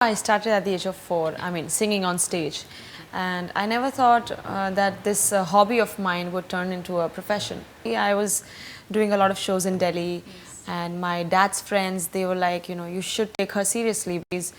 I started at the age of 4, I mean singing on stage, and I never thought that this hobby of mine would turn into a profession. I was doing a lot of shows in Delhi, and my dad's friends, they were like, you should take her seriously. She's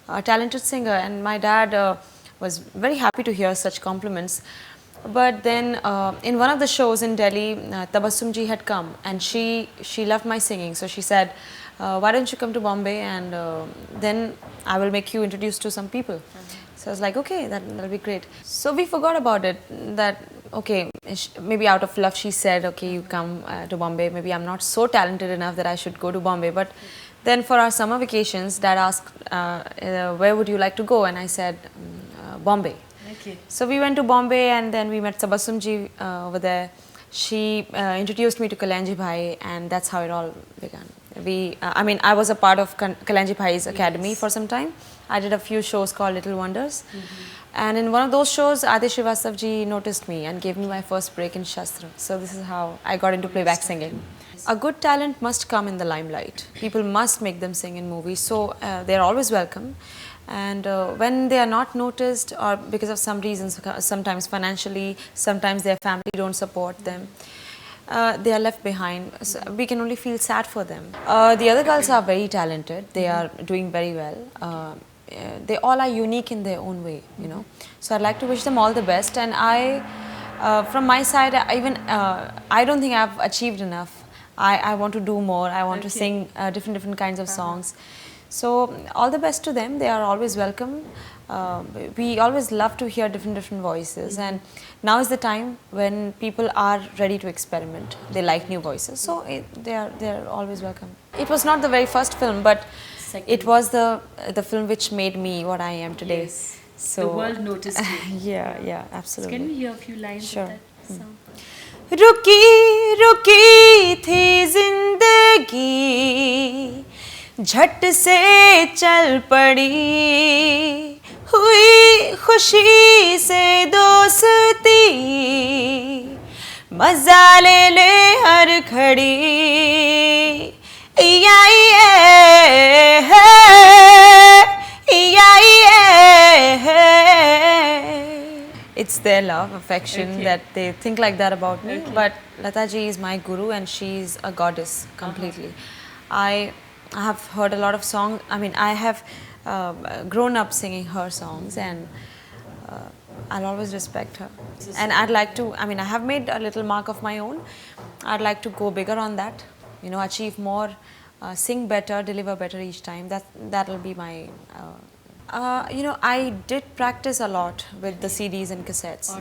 a talented singer, and my dad was very happy to hear such compliments. But then in one of the shows in Delhi, Tabassum ji had come, and she loved my singing. So she said, why don't you come to Bombay, and then I will make you introduced to some people. So I was like, okay, that'll be great. So we forgot about it, that okay, maybe out of love she said, okay, you come to Bombay. Maybe I'm not so talented enough that I should go to Bombay. But then for our summer vacations, Dad asked, where would you like to go? And I said, Bombay. Okay. So we went to Bombay, and then we met Tabassum ji over there. She introduced me to Kalyanji Bhai, and that's how it all began. I mean, I was a part of Kalyanji Bhai's academy for some time. I did a few shows called Little Wonders. And in one of those shows, Adi Srivastav ji noticed me and gave me my first break in Shastra. So this is how I got into playback singing. A good talent must come in the limelight. People must make them sing in movies, so they're always welcome. And when they are not noticed, or because of some reasons, sometimes financially, sometimes their family don't support them, they are left behind. So we can only feel sad for them. The other girls are very talented. They are doing very well. They all are unique in their own way, So I'd like to wish them all the best. And from my side, I don't think I've achieved enough. I want to do more. I want to sing different kinds of songs. So all the best to them. They are always welcome. We always love to hear different voices, and now is the time when people are ready to experiment. They like new voices, so they are always welcome. It was not the very first film, but it was the film which made me what I am today. Yes. So the world noticed you. yeah, absolutely. Can we hear a few lines Sure. of that song? रुकी रुकी थी जिंदगी, झट से चल पड़ी, हुई खुशी से दोस्ती, मजा ले ले हर घड़ी, या It's their love, affection, that they think like that about me. But Lata ji is my guru, and she's a goddess completely. I have heard a lot of songs. I mean, I have grown up singing her songs, and I'll always respect her. And I'd like to, I mean, I have made a little mark of my own. I'd like to go bigger on that, achieve more, sing better, deliver better each time. That'll be my... I did practice a lot with the CDs and cassettes,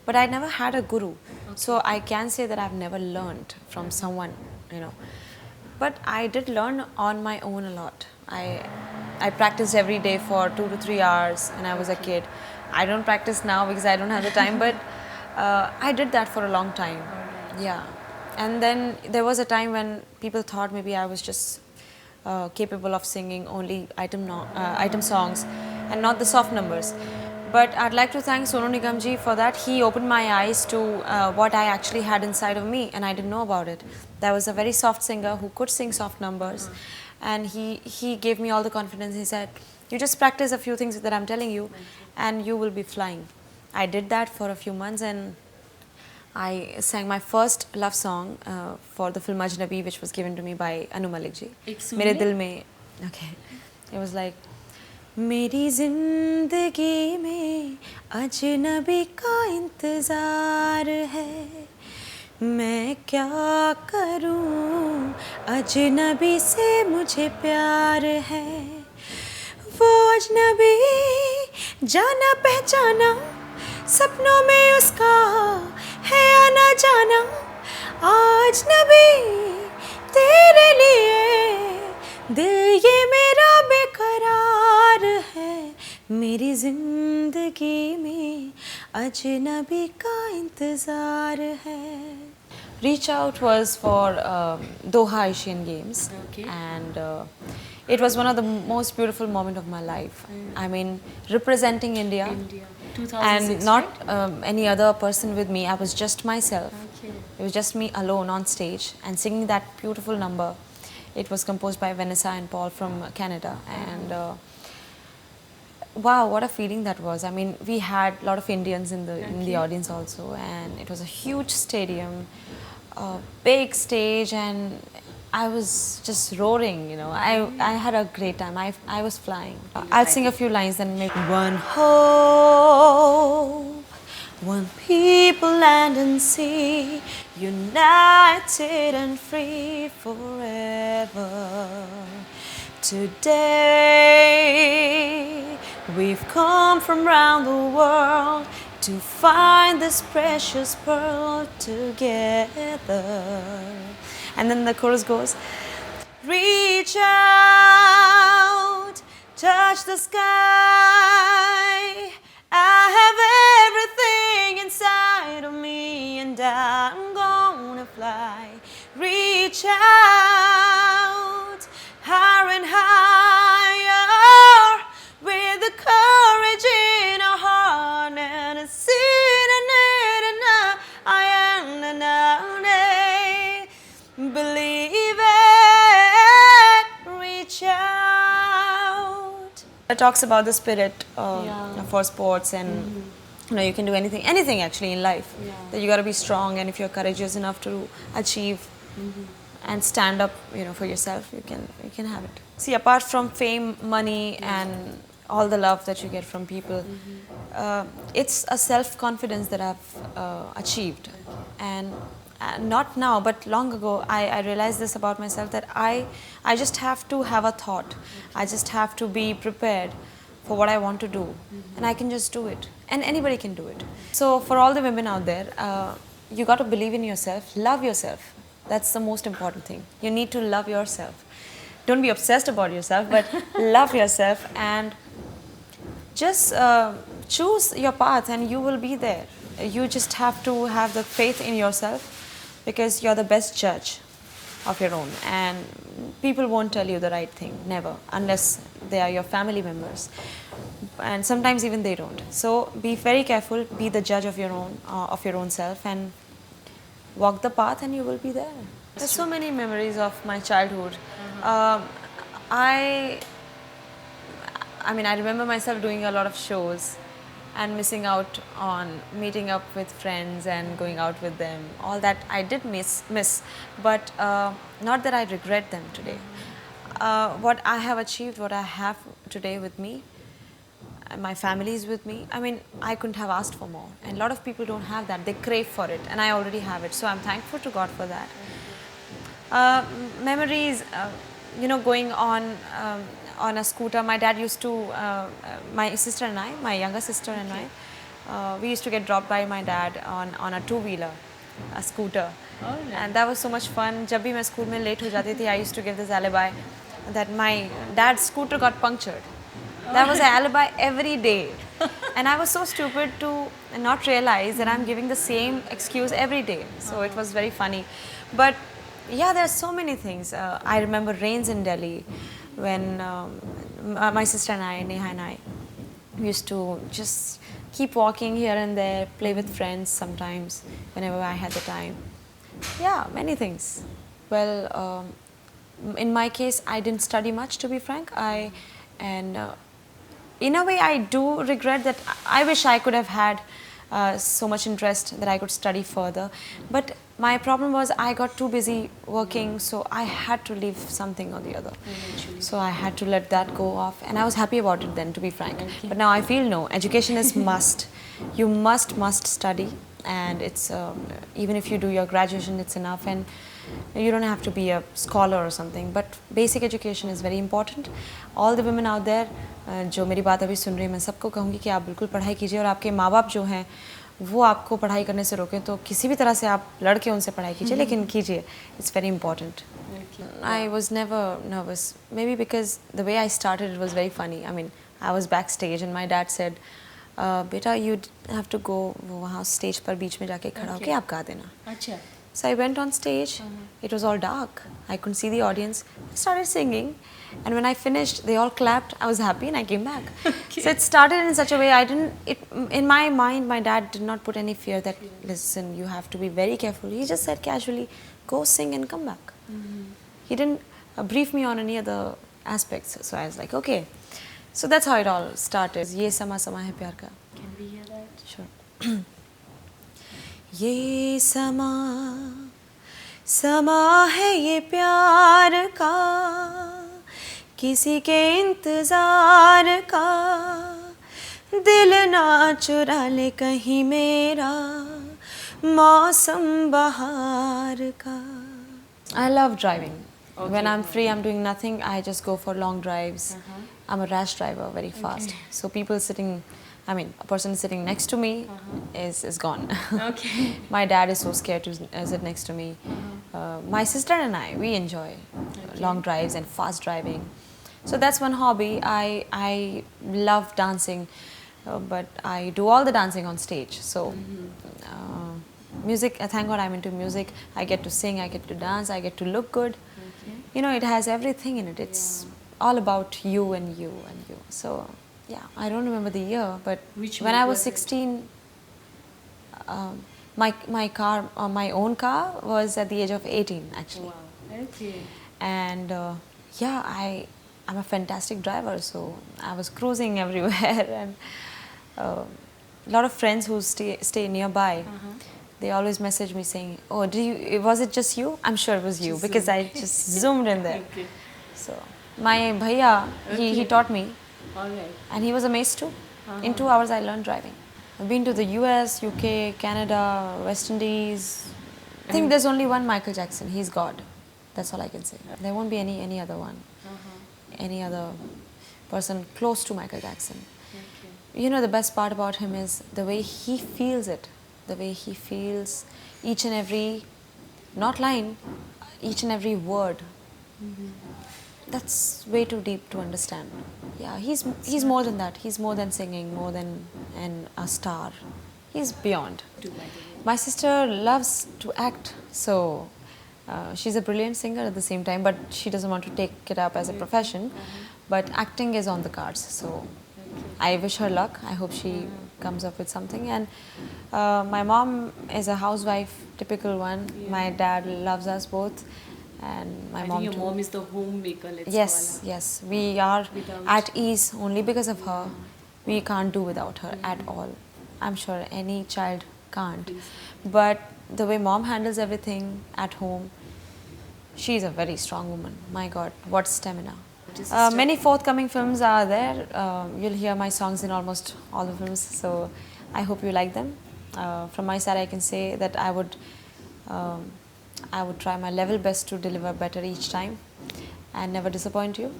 but I never had a guru. So I can say that I've never learned from someone, But I did learn on my own a lot. I practiced every day for 2 to 3 hours when I was a kid. I don't practice now because I don't have the time, but I did that for a long time. Yeah. And then there was a time when people thought maybe I was just capable of singing only item songs and not the soft numbers. But I'd like to thank Sonu Nigam ji for that. He opened my eyes to what I actually had inside of me, and I didn't know about it. There was a very soft singer who could sing soft numbers, and he gave me all the confidence. He said, you just practice a few things that I'm telling you, and you will be flying. I did that for a few months, and I sang my first love song for the film Ajnabi, which was given to me by Anu Malik ji. Mere dil mein. Okay. It was like, मेरी जिंदगी में अजनबी का इंतज़ार है, मैं क्या करूं, अजनबी से मुझे प्यार है, वो अजनबी जाना पहचाना, सपनों में उसका है आना जाना, अजनबी तेरे लिए दिल ये मेरा बेकरार है, मेरी जिंदगी में अजनबी का इंतज़ार है. Reach Out was for Doha Asian Games, and it was one of the most beautiful moments of my life. I mean, representing India, and not any other person with me. I was just myself. It was just me alone on stage and singing that beautiful number. It was composed by Vanessa and Paul from Canada, and wow, what a feeling that was. I mean, we had a lot of Indians in the audience also, and it was a huge stadium, a big stage, and I was just roaring, you know. I had a great time. I was flying. I'll sing a few lines and maybe one hope, one people, land and sea, united and free forever. Today we've come from round the world to find this precious pearl together. And then the chorus goes, reach out, touch the sky. I have everything inside of me, and I'm gonna fly. Reach out, higher and higher, with the courage in our heart and a seed in it, and I am believe it. Reach out. It talks about the spirit for sports, and you know, you can do anything actually in life. That you got to be strong, and if you're courageous enough to achieve and stand up, you know, for yourself, you can have it. See, apart from fame, money, and all the love that you get from people, it's a self-confidence that I've achieved. And not now, but long ago, I realized this about myself, that I just have to have a thought. I just have to be prepared for what I want to do, and I can just do it, and anybody can do it. So for all the women out there, you got to believe in yourself, love yourself. That's the most important thing. You need to love yourself. Don't be obsessed about yourself, but love yourself, and just choose your path, and you will be there. You just have to have the faith in yourself, because you're the best judge of your own, and people won't tell you the right thing, never, unless they are your family members, and sometimes even they don't. So be very careful, be the judge of your own self, and walk the path, and you will be there. There's so many memories of my childhood. I mean, I remember myself doing a lot of shows and missing out on meeting up with friends and going out with them. All that I did miss, but not that I regret them today. What I have achieved, what I have today with me, and my family is with me. I mean, I couldn't have asked for more. And a lot of people don't have that. They crave for it, and I already have it. So I'm thankful to God for that. Memories, you know, going on a scooter. My dad used to, my sister and I, my younger sister and I, we used to get dropped by my dad on a two-wheeler, a scooter. And that was so much fun. जब भी मैं school में late हो जाती थी, I used to give this alibi that my dad's scooter got punctured. That was an alibi every day. And I was so stupid to not realize that I'm giving the same excuse every day. So it was very funny. But yeah, there are so many things. I remember rains in Delhi when my sister and I, Neha and I, used to just keep walking here and there, play with friends sometimes, whenever I had the time. Yeah, many things. Well, in my case, I didn't study much, to be frank. In a way, I do regret that. I wish I could have had so much interest that I could study further. But my problem was I got too busy working, so I had to leave something or the other. So I had to let that go off, and I was happy about it then, to be frank. Okay. But now I feel no, education is must. You must study, and it's even if you do your graduation, it's enough, and you don't have to be a scholar or something. But basic education is very important. All the women out there, जो मेरी बात अभी सुन रही हैं, मैं सबको कहूँगी कि आप बिल्कुल पढ़ाई कीजिए, और आपके माँ बाप जो हैं वो आपको पढ़ाई करने से रोकें तो किसी भी तरह से आप लड़के उनसे पढ़ाई कीजिए, लेकिन कीजिए. It's very important. I was never nervous. Maybe because the way I started, it was very funny. I mean, I was backstage and my dad said, बेटा you have to go वहाँ stage पर बीच में जाके खड़ा होके आप गा देना. अच्छा. So I went on stage. It was all dark. I couldn't see the audience. I started singing, and when I finished, they all clapped. I was happy, and I came back. Okay. So it started in such a way. In my mind, my dad did not put any fear that, listen, you have to be very careful. He just said casually, go sing and come back. He didn't brief me on any other aspects. So I was like, okay. So that's how it all started. ये समा समा है प्यार का. Can we hear that? Sure. ये समा है ये प्यार का, किसी के इंतजार का, दिल ना चुरा ले कहीं मेरा, मौसम बहार का. I love driving. Okay. When I'm free, I'm doing nothing, I just go for long drives. I'm a rash driver, very fast. So people sitting, a person sitting next to me is gone. Okay. My dad is so scared to sit next to me. My sister and I, we enjoy long drives and fast driving. So that's one hobby. I love dancing, but I do all the dancing on stage. So music, thank God I'm into music. I get to sing, I get to dance, I get to look good. Okay. You know, it has everything in it. It's all about you and you and you. So yeah, I don't remember the year, but Which when week I was was it? 16, my own car was at the age of 18 actually. Wow. Okay. And yeah, I'm a fantastic driver, so I was cruising everywhere. And a lot of friends who stay nearby, they always message me saying, oh, was it just you? I'm sure it was you, because I just zoomed in there. Okay. So my bhaiya, he taught me, All right. and he was amazed too. In 2 hours I learned driving. I've been to the US, UK, Canada, West Indies. I think there's only one Michael Jackson. He's God. That's all I can say. There won't be any other one. Any other person close to Michael Jackson. Okay. You know, the best part about him is the way he feels it. The way he feels each and every, not line, each and every word. That's way too deep to understand. Yeah, he's more than that. He's more than singing, more than a star. He's beyond. Do by the way. My sister loves to act, so she's a brilliant singer at the same time, but she doesn't want to take it up as a profession. But acting is on the cards, so I wish her luck. I hope she comes up with something. And my mom is a housewife, typical one. My dad loves us both, and my I mom think your too. mom is the homemaker, let's Yes, call her. yes. We are Without- at ease only because of her. We can't do without her at all. I'm sure any child can't. But the way mom handles everything at home, she's a very strong woman. My God, what stamina. Just a step. Many forthcoming films are there. You'll hear my songs in almost all the films, so I hope you like them. From my side, I can say that I would try my level best to deliver better each time and never disappoint you.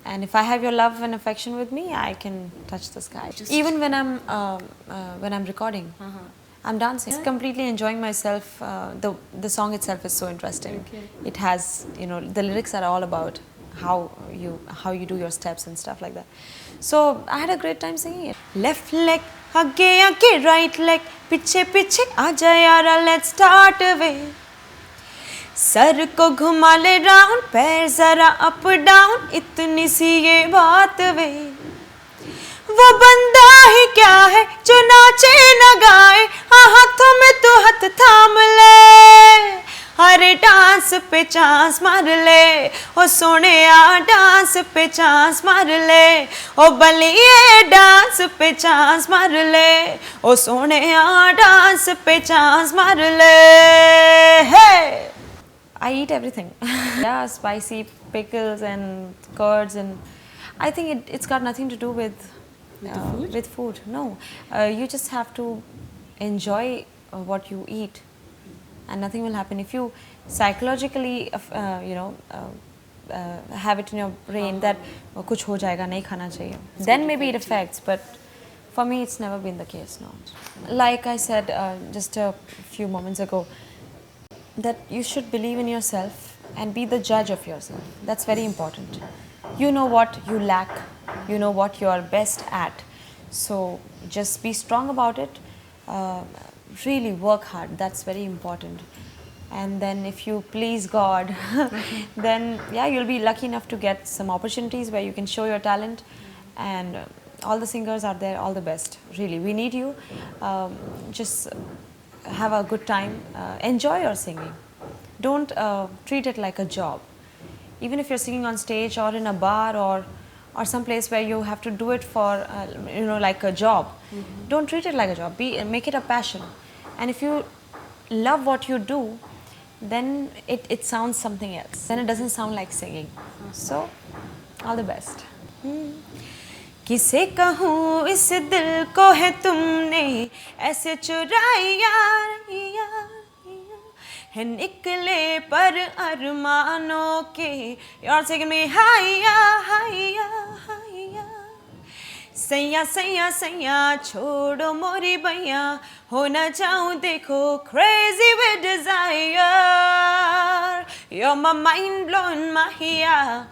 And if I have your love and affection with me, I can touch the sky. Even when I'm recording, I'm dancing. It's completely enjoying myself. The song itself is so interesting. Okay. It has, the lyrics are all about how you do your steps and stuff like that. So I had a great time singing it. Left leg, आगे आगे, right leg, पीछे पीछे, आजा यारा, let's start away. Sir को घुमा ले round, पैर जरा अप डाउन, इतनी सी ये बात वे. वो बंदा ही क्या है जो नाचे न गाए, हाथों में तू हाथ थाम ले. अरे डांस पे चांस मार ले, ओ सोने आ डांस पे चांस मार ले, ओ बलिए डांस पे चांस मार ले, ओ सोने आ डांस पे चांस मार ले. Hey! I eat everything. Yeah, spicy pickles and curds, and I think it's got nothing to do with the food? With food. No, you just have to enjoy what you eat, and nothing will happen if you psychologically, have it in your brain that कुछ हो जाएगा, नहीं खाना चाहिए. Then maybe it affects, but for me it's never been the case. No. Like I said just a few moments ago, that you should believe in yourself and be the judge of yourself. That's very important. You know what you lack, you know what you are best at, so just be strong about it. Really work hard, that's very important. And then if you please God, then yeah, you'll be lucky enough to get some opportunities where you can show your talent. And all the singers are there, all the best. Really, we need you. Just have a good time, enjoy your singing. Don't treat it like a job. Even if you're singing on stage or in a bar or some place where you have to do it for like a job. Don't treat it like a job. Make it a passion. And if you love what you do, then it sounds something else. Then it doesn't sound like singing. So all the best. किसे कहूँ इस दिल को है तुमने ऐसे चुराया है निकले पर अरमानों के You're taking me higher, higher, higher. सैया सैया सैया छोड़ो मोरी बैया हो न जाऊं देखो crazy with desire. You're my mind blowing Mahia.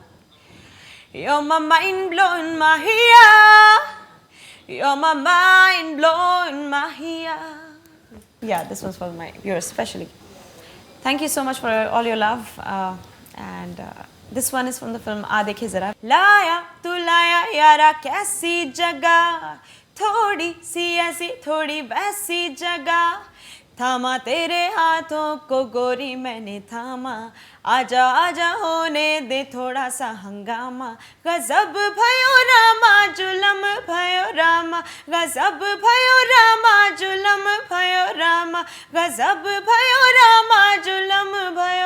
You're my mind blowing Mahia. You're my mind blowing Mahia. Yeah, this was for my viewers especially. Thank you so much for all your love. And this one is from the film Aa Dekhe Zara. Laya tu laya yara kaisi jagah, थोड़ी सी ऐसी थोड़ी वैसी जगह थामा तेरे हाथों को गोरी मैंने थामा आजा आजा होने दे थोड़ा सा हंगामा गजब भयो रामा जुलम भयो रामा गजब भयो रामा जुलम भयो रामा गजब भयो रामा जुलम भयो